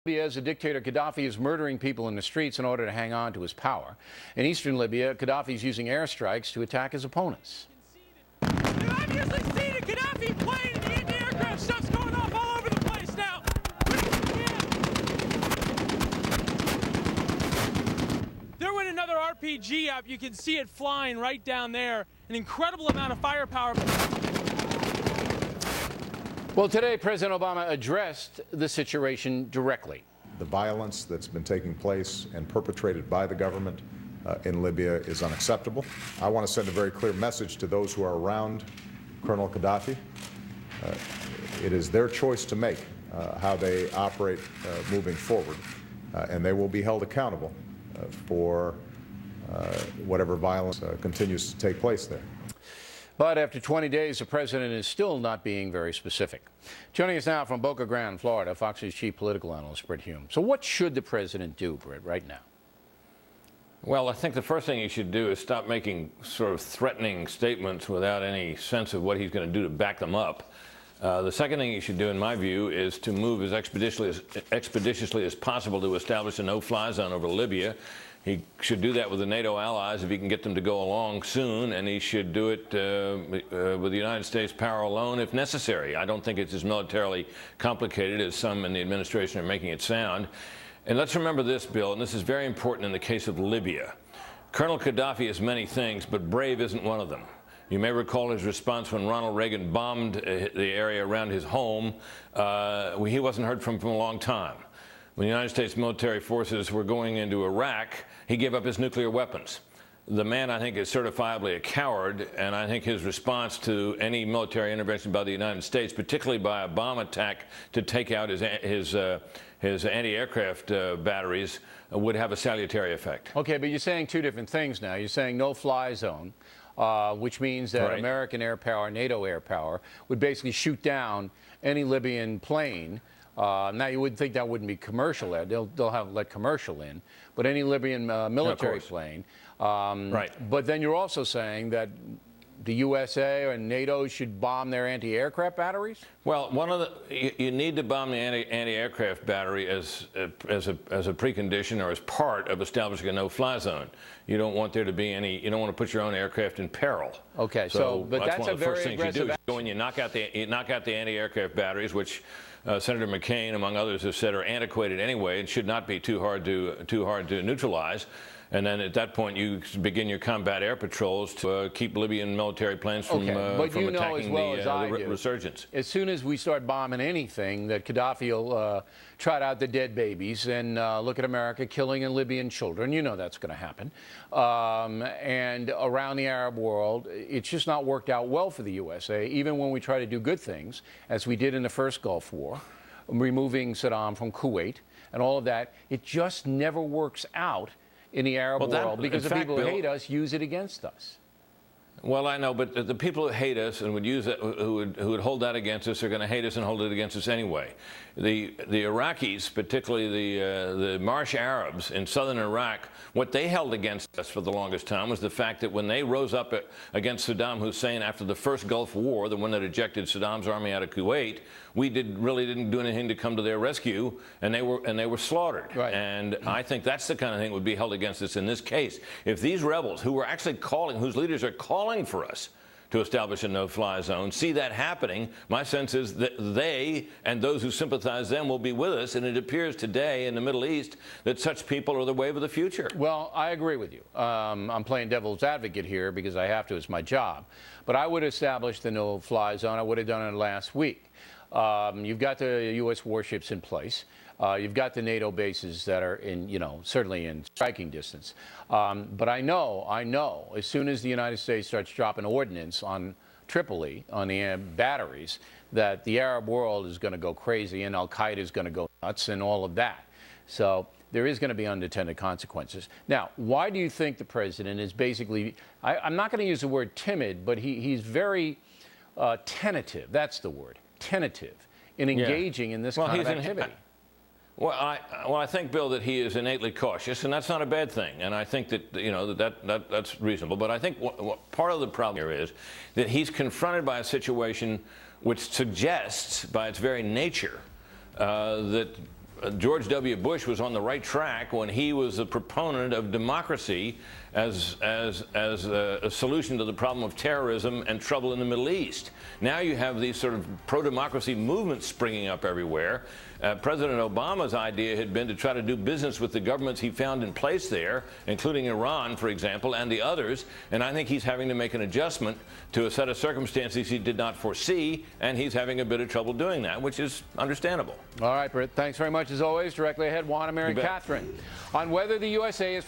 Libya, as a dictator, Qaddafi is murdering people in the streets in order to hang on to his power. In eastern Libya, Qaddafi is using airstrikes to attack his opponents. You've obviously seen a Qaddafi plane and the anti-aircraft stuff's going off all over the place now. There went another RPG up. You can see it flying right down there. An incredible amount of firepower. Well, today, President Obama addressed the situation directly. The violence that's been taking place and perpetrated by the government in Libya is unacceptable. I want to send a very clear message to those who are around Colonel Qaddafi. It is their choice to make how they operate moving forward, and they will be held accountable for whatever violence continues to take place there. But after 20 days, the president is still not being very specific. Joining us now from Boca Grande, Florida, Fox News chief political analyst Brit Hume. So what should the president do, Brit, right now? Well, I think the first thing he should do is stop making sort of threatening statements without any sense of what he's going to do to back them up. The second thing he should do, in my view, is to move as expeditiously as possible to establish a no-fly zone over Libya. He should do that with the NATO allies if he can get them to go along soon, and he should do it with the United States power alone if necessary. I don't think it's as militarily complicated as some in the administration are making it sound. And let's remember this, Bill, and this is very important in the case of Libya. Colonel Qaddafi is many things, but brave isn't one of them. You may recall his response when Ronald Reagan bombed the area around his home. He wasn't heard from a long time. When the United States military forces were going into Iraq, he gave up his nuclear weapons. The man, I think, is certifiably a coward, and I think his response to any military intervention by the United States, particularly by a bomb attack to take out his anti-aircraft batteries, would have a salutary effect. Okay, but you're saying two different things now. You're saying no-fly zone, which means that American air power, NATO air power, would basically shoot down any Libyan plane. Now, you would think that wouldn't be commercial. They'll let commercial in, but any Libyan military plane. Right. But then you're also saying that the USA and NATO should bomb their anti-aircraft batteries? Well, you need to bomb the anti-aircraft battery as a precondition or as part of establishing a no-fly zone. You don't want there to be any. You don't want to put your own aircraft in peril. Okay, but that's one of the first things you do. Is go and you knock out the anti-aircraft batteries, which Senator McCain, among others, have said are antiquated anyway and should not be too hard to neutralize. And then at that point, you begin your combat air patrols to keep Libyan military planes from attacking the resurgence. As soon as we start bombing anything, that Qaddafi will trot out the dead babies and look at America killing Libyan children. You know that's going to happen. And around the Arab world, it's just not worked out well for the USA, even when we try to do good things, as we did in the first Gulf War, removing Saddam from Kuwait and all of that. It just never works out in the Arab world, because the people who hate us use it against us. Well, I know, but the people who hate us and would use it, who would hold that against us, are going to hate us and hold it against us anyway. The Iraqis, particularly the Marsh Arabs in southern Iraq, what they held against us for the longest time was the fact that when they rose up against Saddam Hussein after the first Gulf War, the one that ejected Saddam's army out of Kuwait, we really didn't do anything to come to their rescue, and they were slaughtered. Right. And I think that's the kind of thing that would be held against us in this case. If these rebels, who were actually whose leaders are calling for us to establish a no-fly zone, see that happening, my sense is that they and those who sympathize them will be with us, and it appears today in the Middle East that such people are the wave of the future. Well, I agree with you. I'm playing devil's advocate here because I have to. It's my job. But I would establish the no-fly zone. I would have done it last week. You've got the U.S. warships in place. You've got the NATO bases that are certainly in striking distance. But I know, as soon as the United States starts dropping ordnance on Tripoli, on the batteries, that the Arab world is going to go crazy and Al-Qaeda is going to go nuts and all of that. So there is going to be unintended consequences. Now, why do you think the president is basically, I'm not going to use the word timid, but he's very tentative, that's the word, tentative, in engaging in this kind of activity? Well, I think, Bill, that he is innately cautious, and that's not a bad thing. And I think that that's reasonable. But I think what part of the problem here is that he's confronted by a situation which suggests, by its very nature, that George W. Bush was on the right track when he was a proponent of democracy as a solution to the problem of terrorism and trouble in the Middle East. Now you have these sort of pro-democracy movements springing up everywhere. President Obama's idea had been to try to do business with the governments he found in place there, including Iran, for example, and the others. And I think he's having to make an adjustment to a set of circumstances he did not foresee, and he's having a bit of trouble doing that, which is understandable. All right, Brit, thanks very much as always. Directly ahead, Juan, Mary, Catherine, on whether the USA is